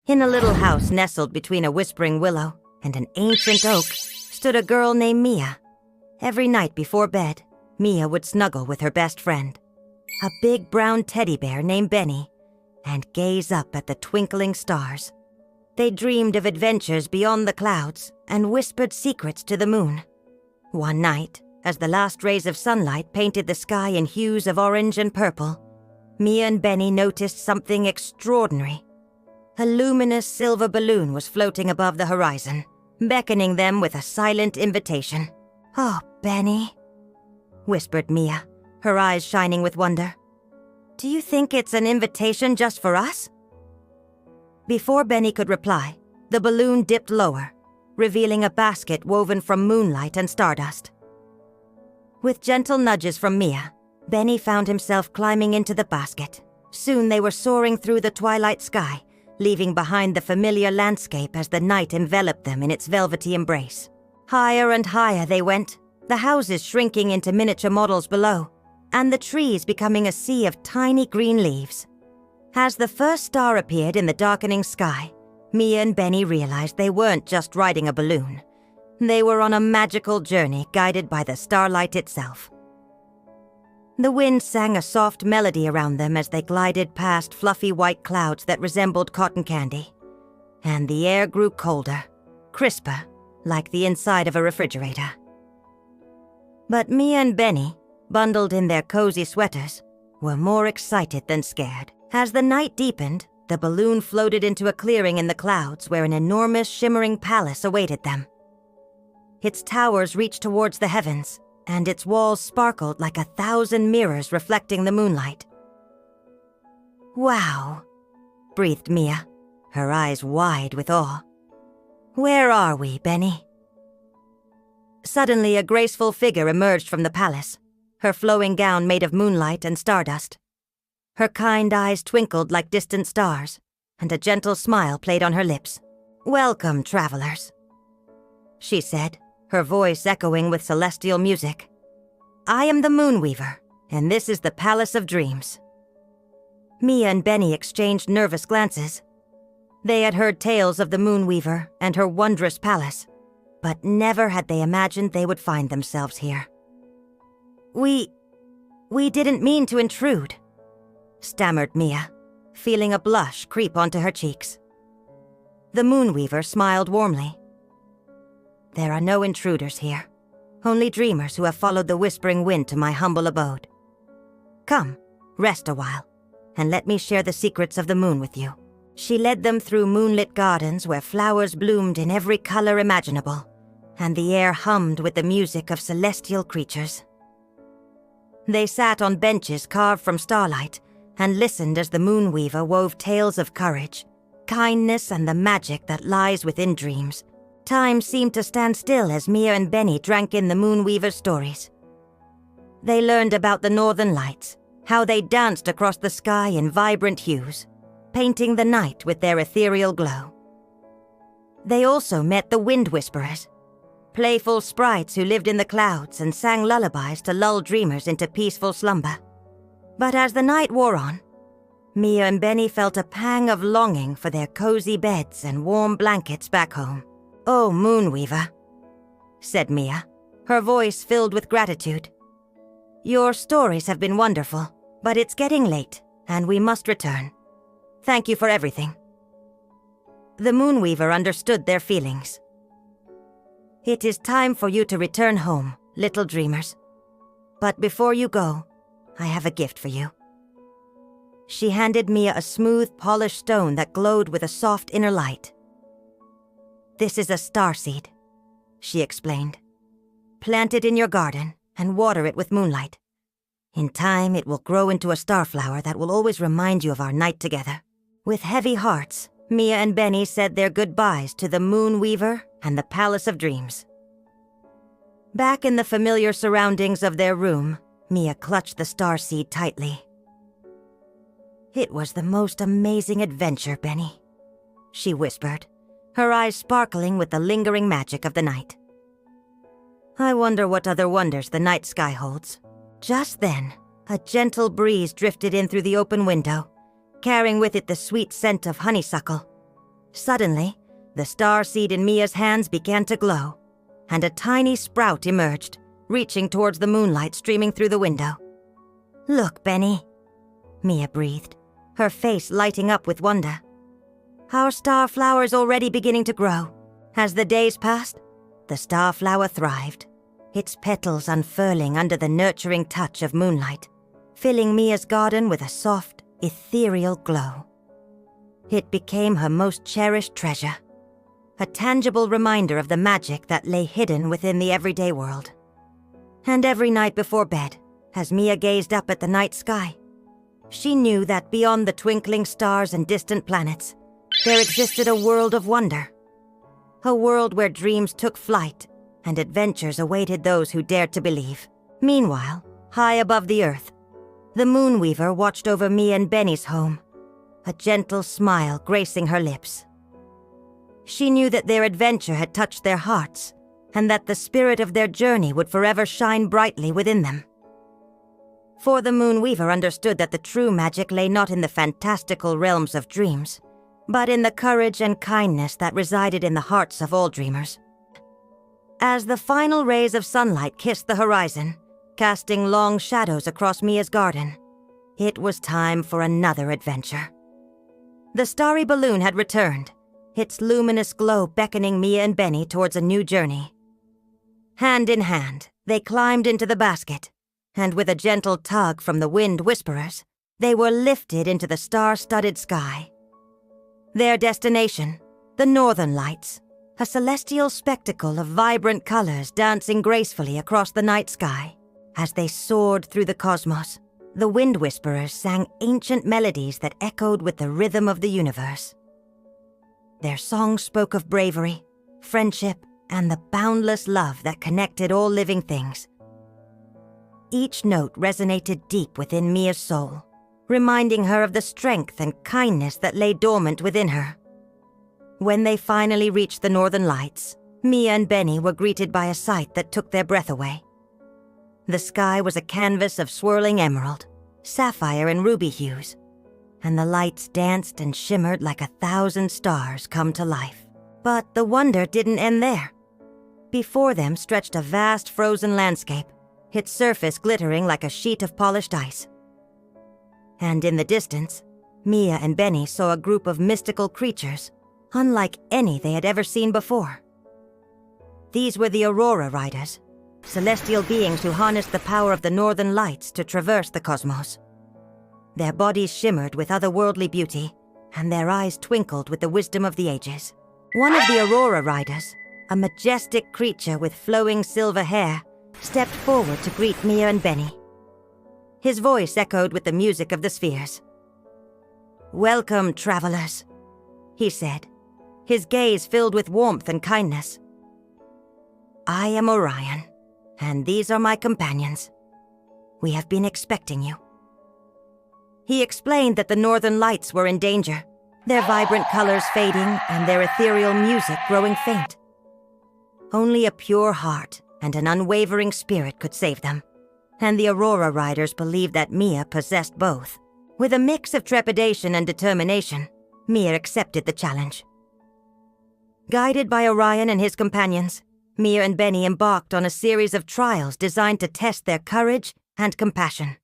In a little house nestled between a whispering willow and an ancient oak stood a girl named Mia. Every night before bed, Mia would snuggle with her best friend, a big brown teddy bear named Benny, and gaze up at the twinkling stars. They dreamed of adventures beyond the clouds and whispered secrets to the moon. One night, as the last rays of sunlight painted the sky in hues of orange and purple, Mia and Benny noticed something extraordinary. A luminous silver balloon was floating above the horizon, beckoning them with a silent invitation. "Oh, Benny," whispered Mia, her eyes shining with wonder. "Do you think it's an invitation just for us?" Before Benny could reply, the balloon dipped lower, revealing a basket woven from moonlight and stardust. With gentle nudges from Mia, Benny found himself climbing into the basket. Soon they were soaring through the twilight sky, leaving behind the familiar landscape as the night enveloped them in its velvety embrace. Higher and higher they went, the houses shrinking into miniature models below, and the trees becoming a sea of tiny green leaves. As the first star appeared in the darkening sky, Mia and Benny realized they weren't just riding a balloon. They were on a magical journey guided by the starlight itself. The wind sang a soft melody around them as they glided past fluffy white clouds that resembled cotton candy. And the air grew colder, crisper, like the inside of a refrigerator. But Mia and Benny, bundled in their cozy sweaters, were more excited than scared. As the night deepened, the balloon floated into a clearing in the clouds where an enormous shimmering palace awaited them. Its towers reached towards the heavens, and its walls sparkled like 1,000 mirrors reflecting the moonlight. "Wow," breathed Mia, her eyes wide with awe. "Where are we, Benny?" Suddenly, a graceful figure emerged from the palace, her flowing gown made of moonlight and stardust. Her kind eyes twinkled like distant stars, and a gentle smile played on her lips. "Welcome, travelers," she said, her voice echoing with celestial music. "I am the Moonweaver, and this is the Palace of Dreams." Mia and Benny exchanged nervous glances. They had heard tales of the Moonweaver and her wondrous palace, but never had they imagined they would find themselves here. We didn't mean to intrude," stammered Mia, feeling a blush creep onto her cheeks. The Moonweaver smiled warmly. "There are no intruders here, only dreamers who have followed the whispering wind to my humble abode. Come, rest a while, and let me share the secrets of the moon with you." She led them through moonlit gardens where flowers bloomed in every color imaginable, and the air hummed with the music of celestial creatures. They sat on benches carved from starlight and listened as the Moonweaver wove tales of courage, kindness, and the magic that lies within dreams. Time seemed to stand still as Mia and Benny drank in the Moonweaver's stories. They learned about the northern lights, how they danced across the sky in vibrant hues, painting the night with their ethereal glow. They also met the Wind Whisperers, playful sprites who lived in the clouds and sang lullabies to lull dreamers into peaceful slumber. But as the night wore on, Mia and Benny felt a pang of longing for their cozy beds and warm blankets back home. "Oh, Moonweaver," said Mia, her voice filled with gratitude. "Your stories have been wonderful, but it's getting late, and we must return. Thank you for everything." The Moonweaver understood their feelings. "It is time for you to return home, little dreamers. But before you go, I have a gift for you." She handed Mia a smooth, polished stone that glowed with a soft inner light. "This is a starseed," she explained. "Plant it in your garden and water it with moonlight. In time, it will grow into a starflower that will always remind you of our night together." With heavy hearts, Mia and Benny said their goodbyes to the Moonweaver and the Palace of Dreams. Back in the familiar surroundings of their room, Mia clutched the starseed tightly. "It was the most amazing adventure, Benny," she whispered, her eyes sparkling with the lingering magic of the night. "I wonder what other wonders the night sky holds." Just then, a gentle breeze drifted in through the open window, carrying with it the sweet scent of honeysuckle. Suddenly, the star seed in Mia's hands began to glow, and a tiny sprout emerged, reaching towards the moonlight streaming through the window. "Look, Benny," Mia breathed, her face lighting up with wonder. "Our star flower is already beginning to grow. As the days passed, the star flower thrived, its petals unfurling under the nurturing touch of moonlight, filling Mia's garden with a soft, ethereal glow. It became her most cherished treasure, a tangible reminder of the magic that lay hidden within the everyday world. And every night before bed, as Mia gazed up at the night sky, she knew that beyond the twinkling stars and distant planets, there existed a world of wonder. A world where dreams took flight and adventures awaited those who dared to believe. Meanwhile, high above the earth, the Moonweaver watched over Mia and Benny's home, a gentle smile gracing her lips. She knew that their adventure had touched their hearts, and that the spirit of their journey would forever shine brightly within them. For the Moonweaver understood that the true magic lay not in the fantastical realms of dreams, but in the courage and kindness that resided in the hearts of all dreamers. As the final rays of sunlight kissed the horizon, casting long shadows across Mia's garden, it was time for another adventure. The starry balloon had returned, its luminous glow beckoning Mia and Benny towards a new journey. Hand in hand, they climbed into the basket, and with a gentle tug from the wind whisperers, they were lifted into the star-studded sky. Their destination, the Northern Lights, a celestial spectacle of vibrant colors dancing gracefully across the night sky. As they soared through the cosmos, the wind whisperers sang ancient melodies that echoed with the rhythm of the universe. Their songs spoke of bravery, friendship, and the boundless love that connected all living things. Each note resonated deep within Mia's soul, reminding her of the strength and kindness that lay dormant within her. When they finally reached the Northern Lights, Mia and Benny were greeted by a sight that took their breath away. The sky was a canvas of swirling emerald, sapphire and ruby hues, and the lights danced and shimmered like 1,000 stars come to life. But the wonder didn't end there. Before them stretched a vast frozen landscape, its surface glittering like a sheet of polished ice. And in the distance, Mia and Benny saw a group of mystical creatures, unlike any they had ever seen before. These were the Aurora Riders, celestial beings who harnessed the power of the Northern Lights to traverse the cosmos. Their bodies shimmered with otherworldly beauty, and their eyes twinkled with the wisdom of the ages. One of the Aurora Riders, a majestic creature with flowing silver hair, stepped forward to greet Mia and Benny. His voice echoed with the music of the spheres. "Welcome, travelers," he said, his gaze filled with warmth and kindness. "I am Orion, and these are my companions. We have been expecting you." He explained that the Northern Lights were in danger, their vibrant colors fading and their ethereal music growing faint. Only a pure heart and an unwavering spirit could save them, and the Aurora Riders believed that Mia possessed both. With a mix of trepidation and determination, Mia accepted the challenge. Guided by Orion and his companions, Mia and Benny embarked on a series of trials designed to test their courage and compassion.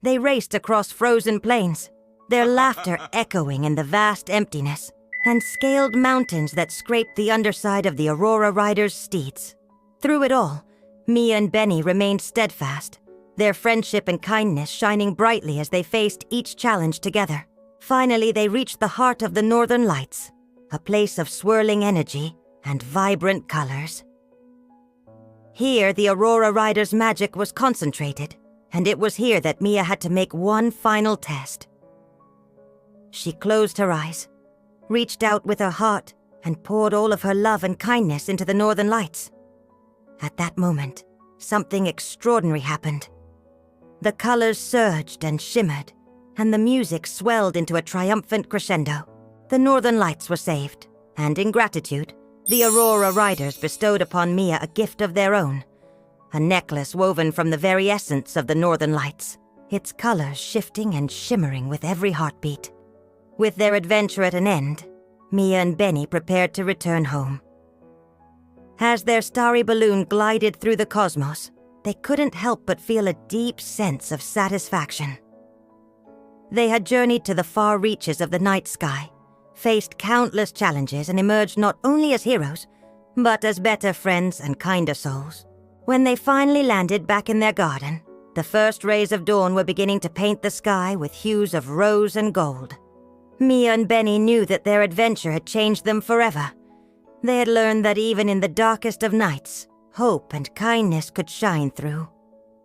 They raced across frozen plains, their laughter echoing in the vast emptiness, and scaled mountains that scraped the underside of the Aurora Riders' steeds. Through it all, Mia and Benny remained steadfast, their friendship and kindness shining brightly as they faced each challenge together. Finally, they reached the heart of the Northern Lights, a place of swirling energy and vibrant colors. Here, the Aurora Riders' magic was concentrated, and it was here that Mia had to make one final test. She closed her eyes, reached out with her heart, and poured all of her love and kindness into the Northern Lights. At that moment, something extraordinary happened. The colors surged and shimmered, and the music swelled into a triumphant crescendo. The Northern Lights were saved, and in gratitude, the Aurora Riders bestowed upon Mia a gift of their own, a necklace woven from the very essence of the Northern Lights, its colors shifting and shimmering with every heartbeat. With their adventure at an end, Mia and Benny prepared to return home. As their starry balloon glided through the cosmos, they couldn't help but feel a deep sense of satisfaction. They had journeyed to the far reaches of the night sky, faced countless challenges, and emerged not only as heroes, but as better friends and kinder souls. When they finally landed back in their garden, the first rays of dawn were beginning to paint the sky with hues of rose and gold. Mia and Benny knew that their adventure had changed them forever. They had learned that even in the darkest of nights, hope and kindness could shine through.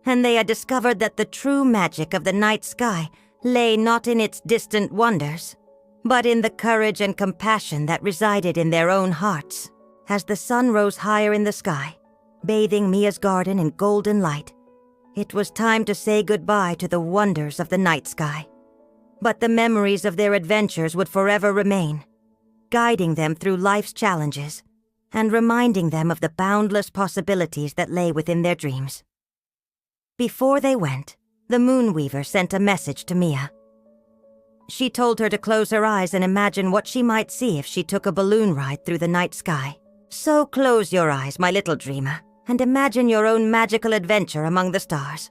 And they had discovered that the true magic of the night sky lay not in its distant wonders, but in the courage and compassion that resided in their own hearts. As the sun rose higher in the sky, bathing Mia's garden in golden light, it was time to say goodbye to the wonders of the night sky. But the memories of their adventures would forever remain, guiding them through life's challenges and reminding them of the boundless possibilities that lay within their dreams. Before they went, the Moonweaver sent a message to Mia. She told her to close her eyes and imagine what she might see if she took a balloon ride through the night sky. So close your eyes, my little dreamer, and imagine your own magical adventure among the stars.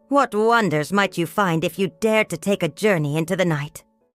What wonders might you find if you dared to take a journey into the night?